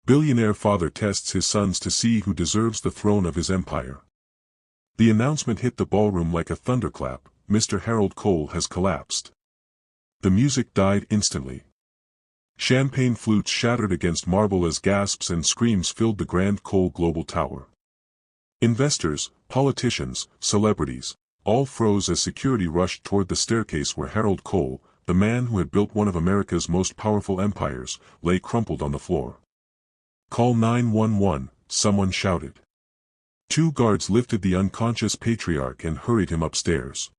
Billionaire father tests his sons to see who deserves the throne of his empire. The announcement hit the ballroom like a thunderclap: Mr. Harold Cole has collapsed. The music died instantly. Champagne flutes shattered against marble as gasps and screams filled the Grand Cole Global Tower. Investors, politicians, celebrities, all froze as security rushed toward the staircase where Harold Cole, the man who had built one of America's most powerful empires, lay crumpled on the floor. "Call 911, someone shouted. 2 guards lifted the unconscious patriarch and hurried him upstairs.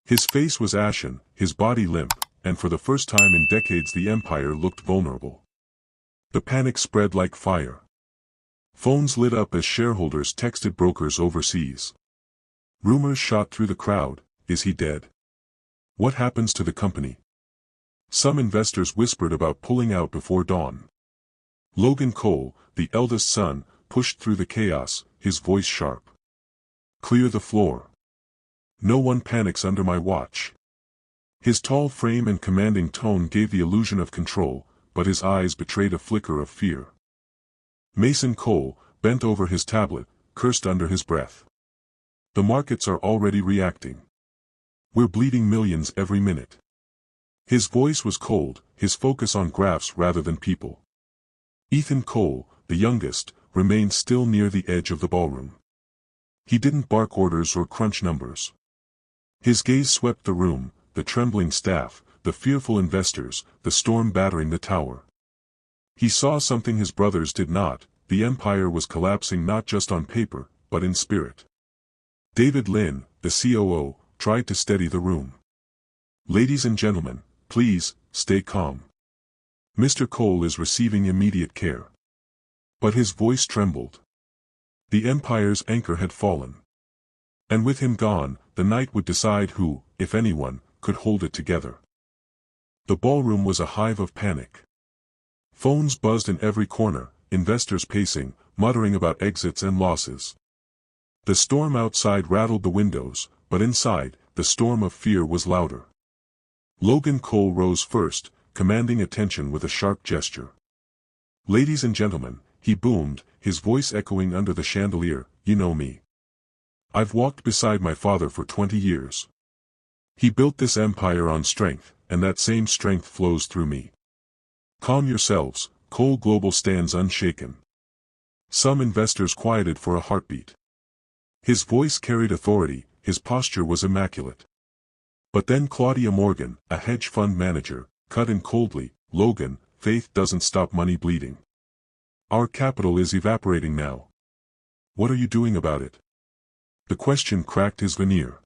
His face was ashen, his body limp, and for the first time in decades the empire looked vulnerable. The panic spread like fire. Phones lit up as shareholders texted brokers overseas. Rumors shot through the crowd: is he dead? What happens to the company? Some investors whispered about pulling out before dawn. Logan Cole, the eldest son, pushed through the chaos, his voice sharp. "Clear the floor. No one panics under my watch." His tall frame and commanding tone gave the illusion of control, but his eyes betrayed a flicker of fear. Mason Cole, bent over his tablet, cursed under his breath. "The markets are already reacting. We're bleeding millions every minute." His voice was cold, his focus on graphs rather than people. Ethan Cole, the youngest, remained still near the edge of the ballroom. He didn't bark orders or crunch numbers. His gaze swept the room, the trembling staff, the fearful investors, the storm battering the tower. He saw something his brothers did not: the empire was collapsing not just on paper, but in spirit. David Lynn, the COO, tried to steady the room. "Ladies and gentlemen, please, stay calm. Mr. Cole is receiving immediate care." But his voice trembled. The empire's anchor had fallen. And with him gone, the night would decide who, if anyone, could hold it together. The ballroom was a hive of panic. Phones buzzed in every corner, investors pacing, muttering about exits and losses. The storm outside rattled the windows, but inside, the storm of fear was louder. Logan Cole rose first, commanding attention with a sharp gesture. "Ladies and gentlemen," he boomed, his voice echoing under the chandelier, "you know me. I've walked beside my father for 20 years. He built this empire on strength, and that same strength flows through me. Calm yourselves, Cole Global stands unshaken." Some investors quieted for a heartbeat. His voice carried authority, his posture was immaculate. But then Claudia Morgan, a hedge fund manager, cut in coldly: "Logan, faith doesn't stop money bleeding. Our capital is evaporating now. What are you doing about it?" The question cracked his veneer.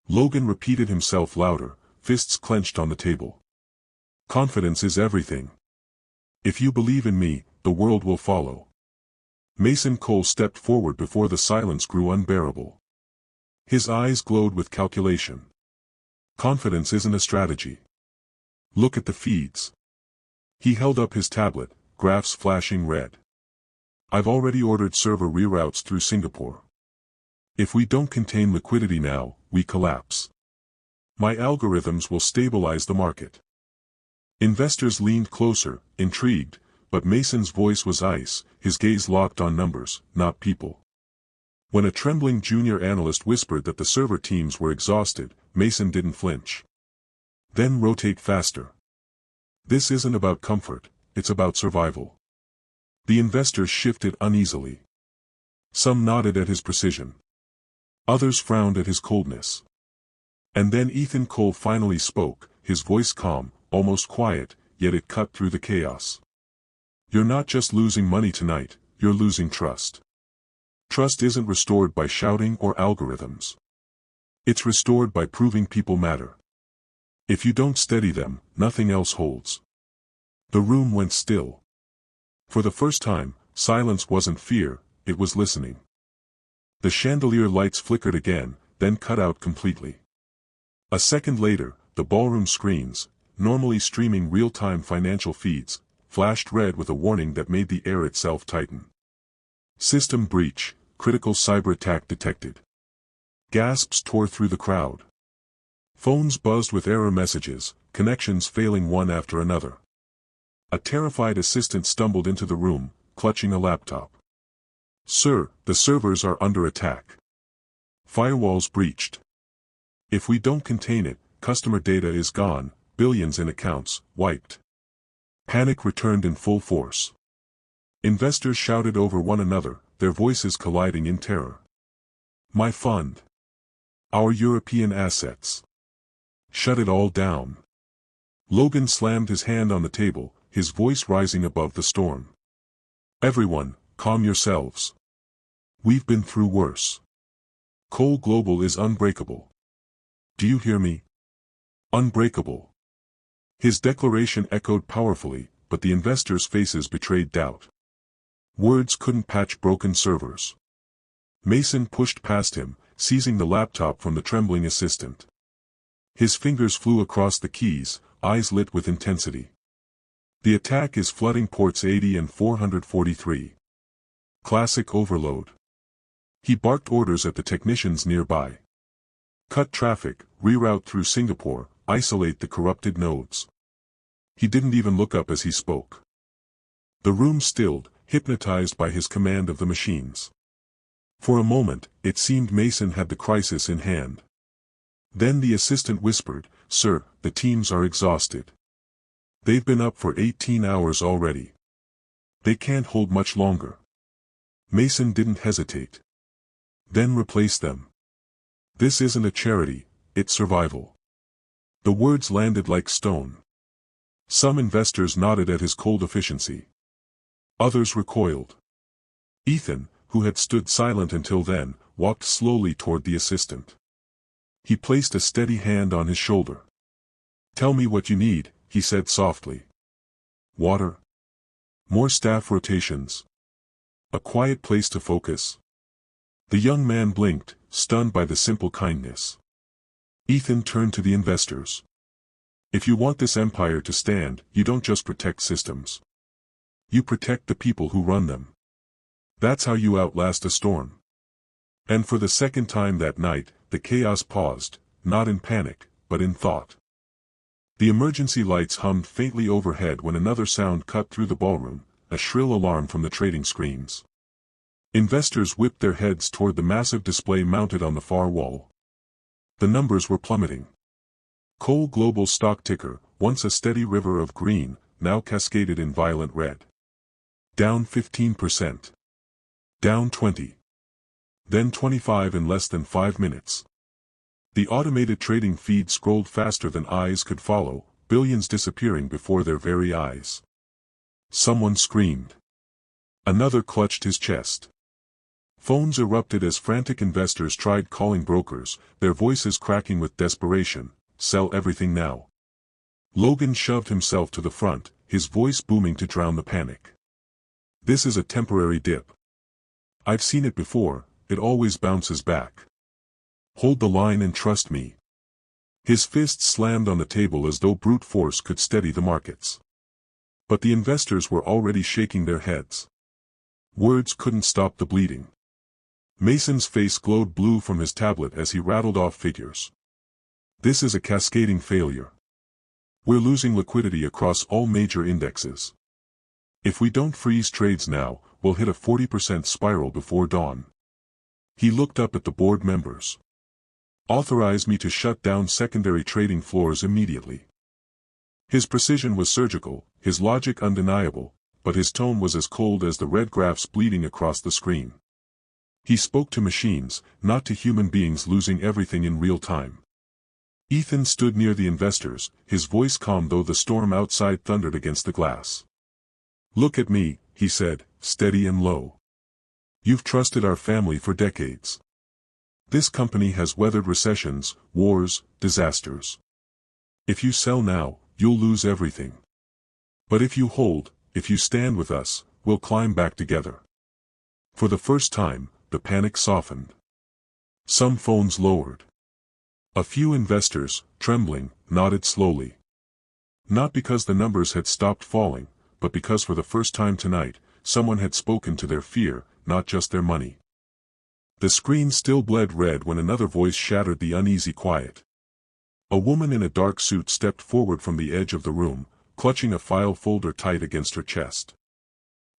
Logan repeated himself louder, fists clenched on the table. "Confidence is everything. If you believe in me, the world will follow." Mason Cole stepped forward before the silence grew unbearable. His eyes glowed with calculation. "Confidence isn't a strategy. Look at the feeds." He held up his tablet, graphs flashing red. "I've already ordered server reroutes through Singapore. If we don't contain liquidity now, we collapse. My algorithms will stabilize the market." Investors leaned closer, intrigued, but Mason's voice was ice, his gaze locked on numbers, not people. When a trembling junior analyst whispered that the server teams were exhausted, Mason didn't flinch. "Then rotate faster. This isn't about comfort, it's about survival." The investors shifted uneasily. Some nodded at his precision. Others frowned at his coldness. And then Ethan Cole finally spoke, his voice calm, almost quiet, yet it cut through the chaos. "You're not just losing money tonight, you're losing trust. Trust isn't restored by shouting or algorithms. It's restored by proving people matter. If you don't steady them, nothing else holds." The room went still. For the first time, silence wasn't fear, it was listening. The chandelier lights flickered again, then cut out completely. A second later, the ballroom screens, normally streaming real-time financial feeds, flashed red with a warning that made the air itself tighten. "System breach, critical cyberattack detected." Gasps tore through the crowd. Phones buzzed with error messages, connections failing one after another. A terrified assistant stumbled into the room, clutching a laptop. "Sir, the servers are under attack. Firewalls breached. If we don't contain it, customer data is gone, billions in accounts, wiped." Panic returned in full force. Investors shouted over one another, their voices colliding in terror. "My fund. Our European assets. Shut it all down." Logan slammed his hand on the table, his voice rising above the storm. "Everyone, calm yourselves. We've been through worse. Cole Global is unbreakable. Do you hear me? Unbreakable." His declaration echoed powerfully, but the investors' faces betrayed doubt. Words couldn't patch broken servers. Mason pushed past him, seizing the laptop from the trembling assistant. His fingers flew across the keys, eyes lit with intensity. "The attack is flooding ports 80 and 443. Classic overload." He barked orders at the technicians nearby. "Cut traffic, reroute through Singapore, isolate the corrupted nodes." He didn't even look up as he spoke. The room stilled, hypnotized by his command of the machines. For a moment, it seemed Mason had the crisis in hand. Then the assistant whispered, "Sir, the teams are exhausted. They've been up for 18 hours already. They can't hold much longer." Mason didn't hesitate. "Then replace them. This isn't a charity, it's survival." The words landed like stone. Some investors nodded at his cold efficiency. Others recoiled. Ethan, who had stood silent until then, walked slowly toward the assistant. He placed a steady hand on his shoulder. "Tell me what you need," he said softly. "Water? More staff rotations? A quiet place to focus?" The young man blinked, stunned by the simple kindness. Ethan turned to the investors. "If you want this empire to stand, you don't just protect systems. You protect the people who run them. That's how you outlast a storm." And for the second time that night, the chaos paused, not in panic, but in thought. The emergency lights hummed faintly overhead when another sound cut through the ballroom, a shrill alarm from the trading screens. Investors whipped their heads toward the massive display mounted on the far wall. The numbers were plummeting. Cole Global stock ticker, once a steady river of green, now cascaded in violent red. Down 15%. Down 20%. Then 25% in less than 5 minutes. The automated trading feed scrolled faster than eyes could follow, billions disappearing before their very eyes. Someone screamed. Another clutched his chest. Phones erupted as frantic investors tried calling brokers, their voices cracking with desperation. "Sell everything now." Logan shoved himself to the front, his voice booming to drown the panic. "This is a temporary dip. I've seen it before, it always bounces back. Hold the line and trust me." His fists slammed on the table as though brute force could steady the markets. But the investors were already shaking their heads. Words couldn't stop the bleeding. Mason's face glowed blue from his tablet as he rattled off figures. "This is a cascading failure. We're losing liquidity across all major indexes. If we don't freeze trades now, we'll hit a 40% spiral before dawn." He looked up at the board members. "Authorize me to shut down secondary trading floors immediately." His precision was surgical, his logic undeniable, but his tone was as cold as the red graphs bleeding across the screen. He spoke to machines, not to human beings losing everything in real time. Ethan stood near the investors, his voice calm though the storm outside thundered against the glass. "Look at me," he said, steady and low. "You've trusted our family for decades. This company has weathered recessions, wars, disasters. If you sell now, you'll lose everything. But if you hold, if you stand with us, we'll climb back together." For the first time, the panic softened. Some phones lowered. A few investors, trembling, nodded slowly. Not because the numbers had stopped falling, but because for the first time tonight, someone had spoken to their fear, not just their money. The screen still bled red when another voice shattered the uneasy quiet. A woman in a dark suit stepped forward from the edge of the room, clutching a file folder tight against her chest.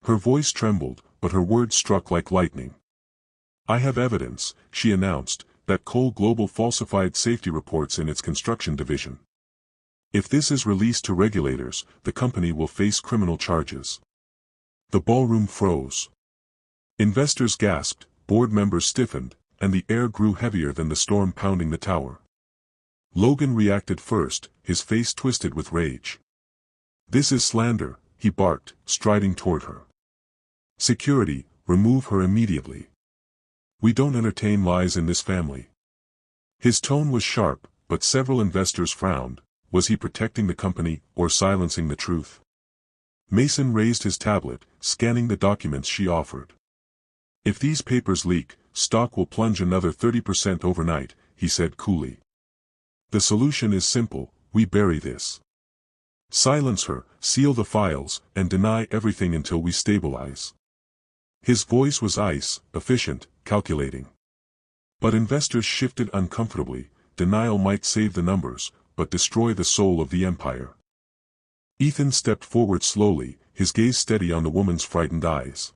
Her voice trembled, but her words struck like lightning. "I have evidence," she announced, "that Cole Global falsified safety reports in its construction division. If this is released to regulators, the company will face criminal charges." The ballroom froze. Investors gasped, board members stiffened, and the air grew heavier than the storm pounding the tower. Logan reacted first, his face twisted with rage. "This is slander," he barked, striding toward her. "Security, remove her immediately. We don't entertain lies in this family." His tone was sharp, but several investors frowned. Was he protecting the company, or silencing the truth? Mason raised his tablet, scanning the documents she offered. "If these papers leak, stock will plunge another 30% overnight," he said coolly. "The solution is simple: we bury this. Silence her, seal the files, and deny everything until we stabilize." His voice was ice, efficient, calculating. But investors shifted uncomfortably. Denial might save the numbers, but destroy the soul of the empire. Ethan stepped forward slowly, his gaze steady on the woman's frightened eyes.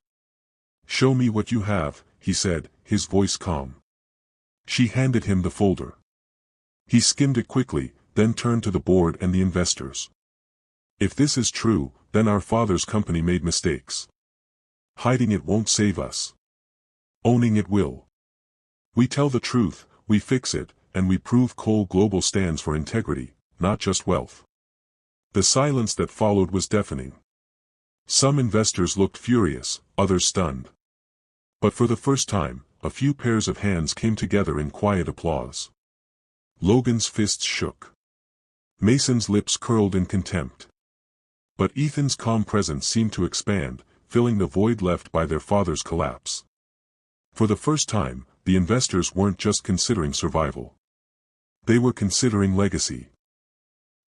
"Show me what you have," he said, his voice calm. She handed him the folder. He skimmed it quickly, then turned to the board and the investors. "If this is true, then our father's company made mistakes. Hiding it won't save us. Owning it will. We tell the truth, we fix it, and we prove Cole Global stands for integrity, not just wealth." The silence that followed was deafening. Some investors looked furious, others stunned. But for the first time, a few pairs of hands came together in quiet applause. Logan's fists shook. Mason's lips curled in contempt. But Ethan's calm presence seemed to expand, filling the void left by their father's collapse. For the first time, the investors weren't just considering survival. They were considering legacy.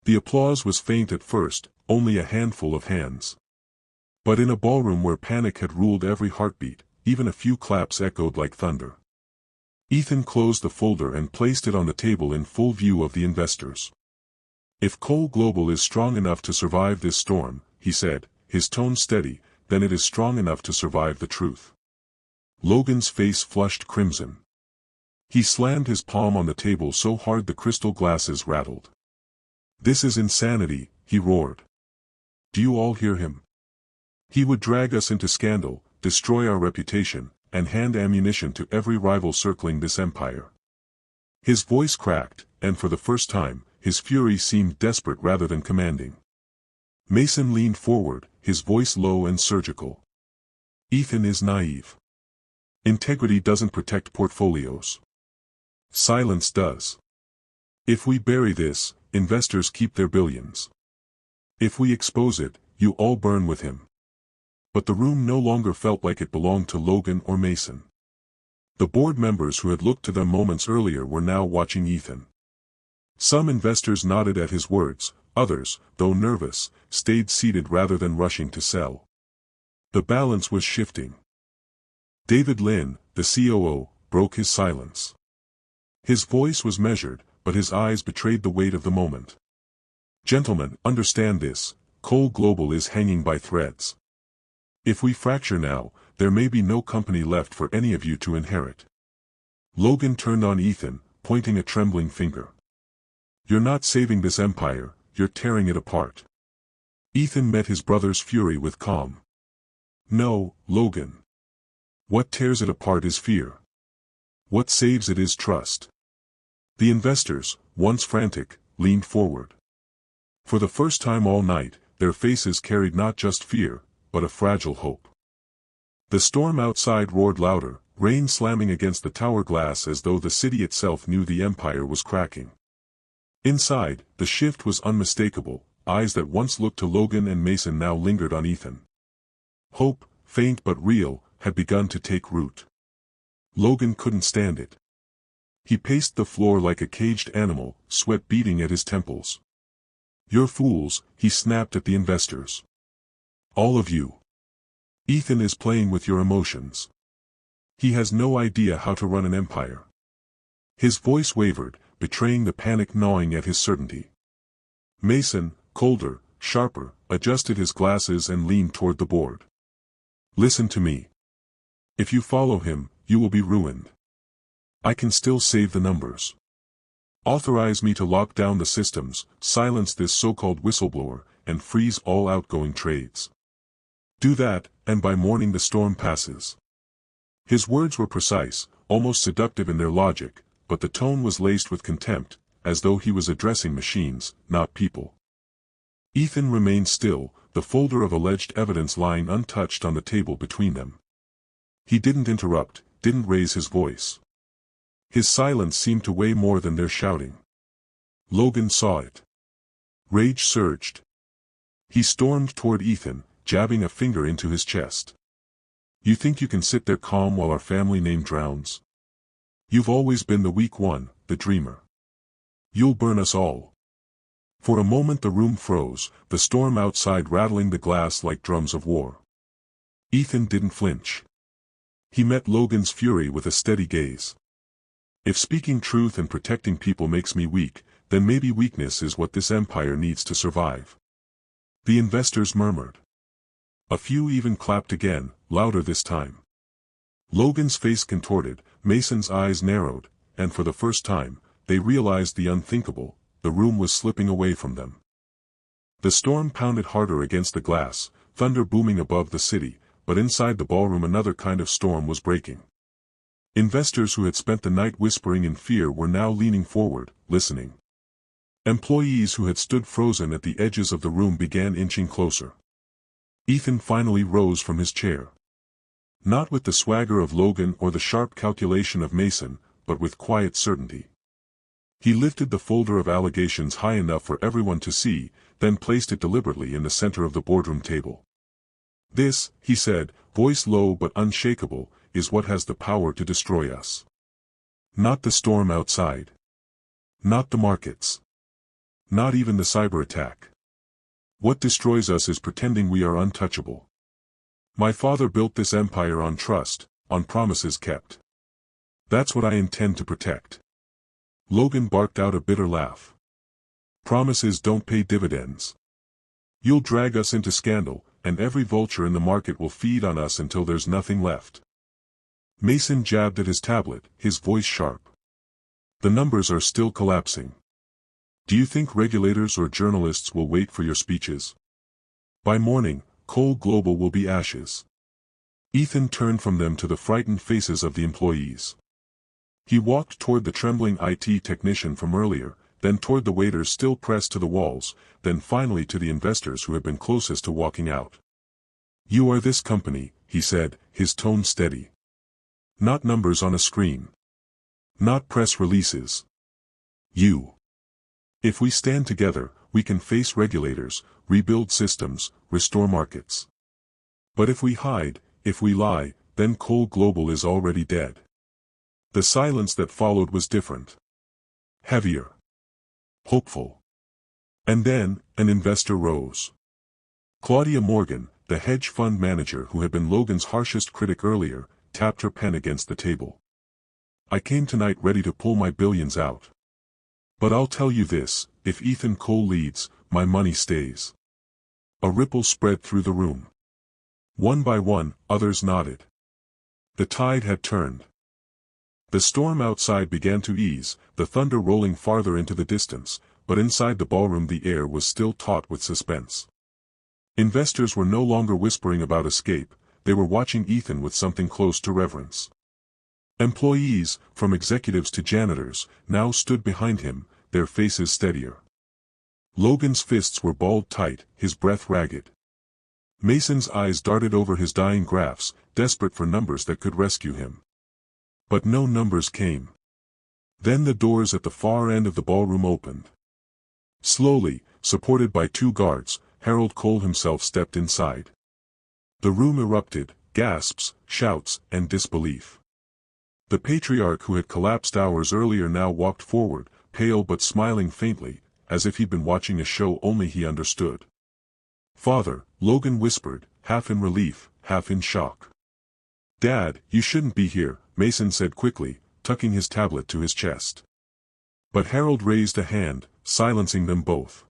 The applause was faint at first, only a handful of hands. But in a ballroom where panic had ruled every heartbeat, even a few claps echoed like thunder. Ethan closed the folder and placed it on the table in full view of the investors. "If Cole Global is strong enough to survive this storm," he said, his tone steady, "then it is strong enough to survive the truth." Logan's face flushed crimson. He slammed his palm on the table so hard the crystal glasses rattled. "This is insanity," he roared. "Do you all hear him? He would drag us into scandal, destroy our reputation, and hand ammunition to every rival circling this empire." His voice cracked, and for the first time, his fury seemed desperate rather than commanding. Mason leaned forward, his voice low and surgical. "Ethan is naive. Integrity doesn't protect portfolios. Silence does. If we bury this, investors keep their billions. If we expose it, you all burn with him." But the room no longer felt like it belonged to Logan or Mason. The board members who had looked to them moments earlier were now watching Ethan. Some investors nodded at his words, others, though nervous, stayed seated rather than rushing to sell. The balance was shifting. David Lynn, the COO, broke his silence. His voice was measured, but his eyes betrayed the weight of the moment. "Gentlemen, understand this: Cole Global is hanging by threads. If we fracture now, there may be no company left for any of you to inherit." Logan turned on Ethan, pointing a trembling finger. "You're not saving this empire, you're tearing it apart." Ethan met his brother's fury with calm. "No, Logan. What tears it apart is fear. What saves it is trust." The investors, once frantic, leaned forward. For the first time all night, their faces carried not just fear, but a fragile hope. The storm outside roared louder, rain slamming against the tower glass as though the city itself knew the empire was cracking. Inside, the shift was unmistakable. Eyes that once looked to Logan and Mason now lingered on Ethan. Hope, faint but real, had begun to take root. Logan couldn't stand it. He paced the floor like a caged animal, sweat beading at his temples. "You're fools," he snapped at the investors. "All of you. Ethan is playing with your emotions. He has no idea how to run an empire." His voice wavered, betraying the panic gnawing at his certainty. Mason, colder, sharper, adjusted his glasses and leaned toward the board. Listen to me. If you follow him, you will be ruined. I can still save the numbers. Authorize me to lock down the systems, silence this so-called whistleblower, and freeze all outgoing trades. Do that, and by morning the storm passes. His words were precise, almost seductive in their logic, but the tone was laced with contempt, as though he was addressing machines, not people. Ethan remained still, the folder of alleged evidence lying untouched on the table between them. He didn't interrupt, didn't raise his voice. His silence seemed to weigh more than their shouting. Logan saw it. Rage surged. He stormed toward Ethan, jabbing a finger into his chest. You think you can sit there calm while our family name drowns? You've always been the weak one, the dreamer. You'll burn us all. For a moment the room froze, the storm outside rattling the glass like drums of war. Ethan didn't flinch. He met Logan's fury with a steady gaze. If speaking truth and protecting people makes me weak, then maybe weakness is what this empire needs to survive. The investors murmured. A few even clapped again, louder this time. Logan's face contorted, Mason's eyes narrowed, and for the first time, they realized the unthinkable, the room was slipping away from them. The storm pounded harder against the glass, thunder booming above the city, but inside the ballroom another kind of storm was breaking. Investors who had spent the night whispering in fear were now leaning forward, listening. Employees who had stood frozen at the edges of the room began inching closer. Ethan finally rose from his chair. Not with the swagger of Logan or the sharp calculation of Mason, but with quiet certainty. He lifted the folder of allegations high enough for everyone to see, then placed it deliberately in the center of the boardroom table. This, he said, voice low but unshakable, is what has the power to destroy us. Not the storm outside. Not the markets. Not even the cyberattack. What destroys us is pretending we are untouchable. My father built this empire on trust, on promises kept. That's what I intend to protect. Logan barked out a bitter laugh. Promises don't pay dividends. You'll drag us into scandal, and every vulture in the market will feed on us until there's nothing left. Mason jabbed at his tablet, his voice sharp. The numbers are still collapsing. Do you think regulators or journalists will wait for your speeches? By morning, Coal Global will be ashes. Ethan turned from them to the frightened faces of the employees. He walked toward the trembling IT technician from earlier, then toward the waiters still pressed to the walls, then finally to the investors who had been closest to walking out. You are this company, he said, his tone steady. Not numbers on a screen. Not press releases. You. If we stand together, we can face regulators, rebuild systems, restore markets. But if we hide, if we lie, then Coal Global is already dead. The silence that followed was different. Heavier. Hopeful. And then, an investor rose. Claudia Morgan, the hedge fund manager who had been Logan's harshest critic earlier, tapped her pen against the table. I came tonight ready to pull my billions out. But I'll tell you this, if Ethan Cole leads, my money stays. A ripple spread through the room. One by one, others nodded. The tide had turned. The storm outside began to ease, the thunder rolling farther into the distance, but inside the ballroom the air was still taut with suspense. Investors were no longer whispering about escape, they were watching Ethan with something close to reverence. Employees, from executives to janitors, now stood behind him, their faces steadier. Logan's fists were balled tight, his breath ragged. Mason's eyes darted over his dying graphs, desperate for numbers that could rescue him. But no numbers came. Then the doors at the far end of the ballroom opened. Slowly, supported by two guards, Harold Cole himself stepped inside. The room erupted, gasps, shouts, and disbelief. The patriarch who had collapsed hours earlier now walked forward, pale but smiling faintly, as if he'd been watching a show only he understood. Father, Logan whispered, half in relief, half in shock. Dad, you shouldn't be here, Mason said quickly, tucking his tablet to his chest. But Harold raised a hand, silencing them both.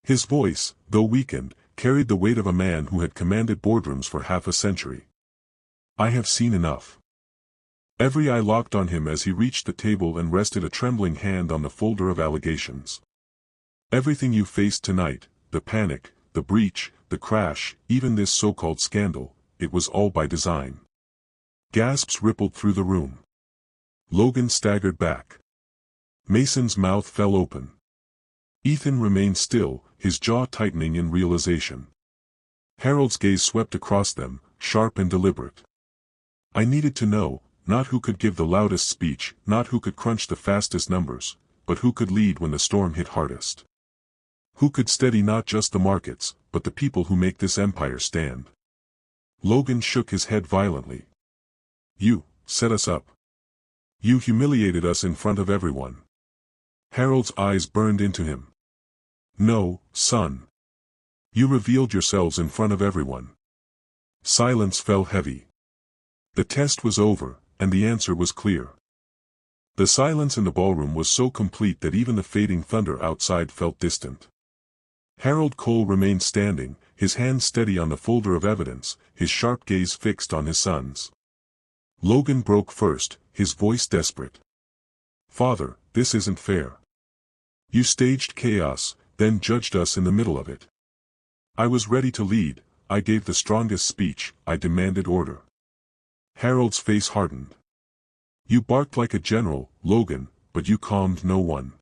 His voice, though weakened, carried the weight of a man who had commanded boardrooms for half a century. I have seen enough. Every eye locked on him as he reached the table and rested a trembling hand on the folder of allegations. Everything you faced tonight, the panic, the breach, the crash, even this so-called scandal, it was all by design. Gasps rippled through the room. Logan staggered back. Mason's mouth fell open. Ethan remained still, his jaw tightening in realization. Harold's gaze swept across them, sharp and deliberate. I needed to know, not who could give the loudest speech, not who could crunch the fastest numbers, but who could lead when the storm hit hardest. Who could steady not just the markets, but the people who make this empire stand. Logan shook his head violently. You set us up. You humiliated us in front of everyone. Harold's eyes burned into him. No, son. You revealed yourselves in front of everyone. Silence fell heavy. The test was over, and the answer was clear. The silence in the ballroom was so complete that even the fading thunder outside felt distant. Harold Cole remained standing, his hand steady on the folder of evidence, his sharp gaze fixed on his sons. Logan broke first, his voice desperate. Father, this isn't fair. You staged chaos, then judged us in the middle of it. I was ready to lead, I gave the strongest speech, I demanded order. Harold's face hardened. You barked like a general, Logan, but you calmed no one.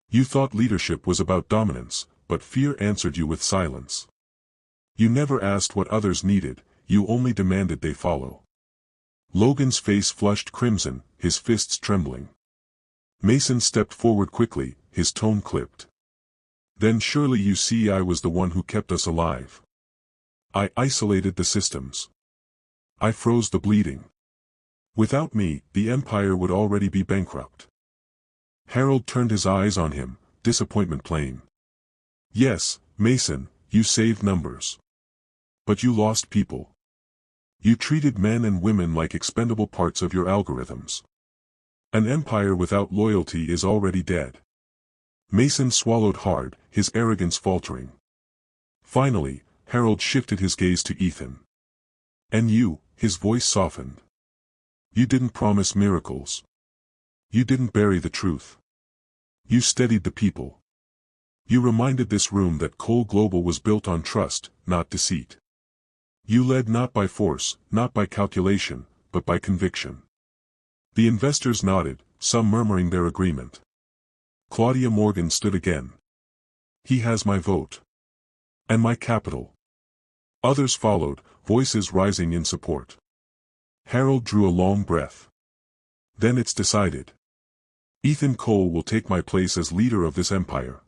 You thought leadership was about dominance, but fear answered you with silence. You never asked what others needed, you only demanded they follow. Logan's face flushed crimson, his fists trembling. Mason stepped forward quickly, his tone clipped. Then surely you see I was the one who kept us alive. I isolated the systems. I froze the bleeding. Without me, the empire would already be bankrupt. Harold turned his eyes on him, disappointment plain. Yes, Mason, you saved numbers. But you lost people. You treated men and women like expendable parts of your algorithms. An empire without loyalty is already dead. Mason swallowed hard, his arrogance faltering. Finally, Harold shifted his gaze to Ethan. And you, his voice softened. You didn't promise miracles. You didn't bury the truth. You steadied the people. You reminded this room that Cole Global was built on trust, not deceit. You led not by force, not by calculation, but by conviction. The investors nodded, some murmuring their agreement. Claudia Morgan stood again. He has my vote. And my capital. Others followed, voices rising in support. Harold drew a long breath. Then it's decided. Ethan Cole will take my place as leader of this empire.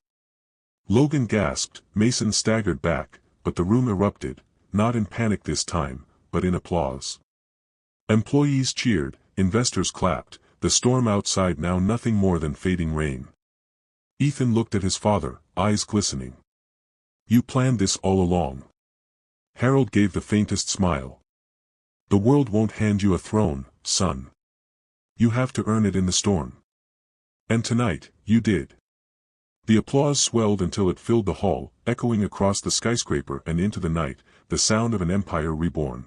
Logan gasped, Mason staggered back, but the room erupted, not in panic this time, but in applause. Employees cheered, investors clapped, the storm outside now nothing more than fading rain. Ethan looked at his father, eyes glistening. You planned this all along. Harold gave the faintest smile. The world won't hand you a throne, son. You have to earn it in the storm. And tonight, you did. The applause swelled until it filled the hall, echoing across the skyscraper and into the night, the sound of an empire reborn.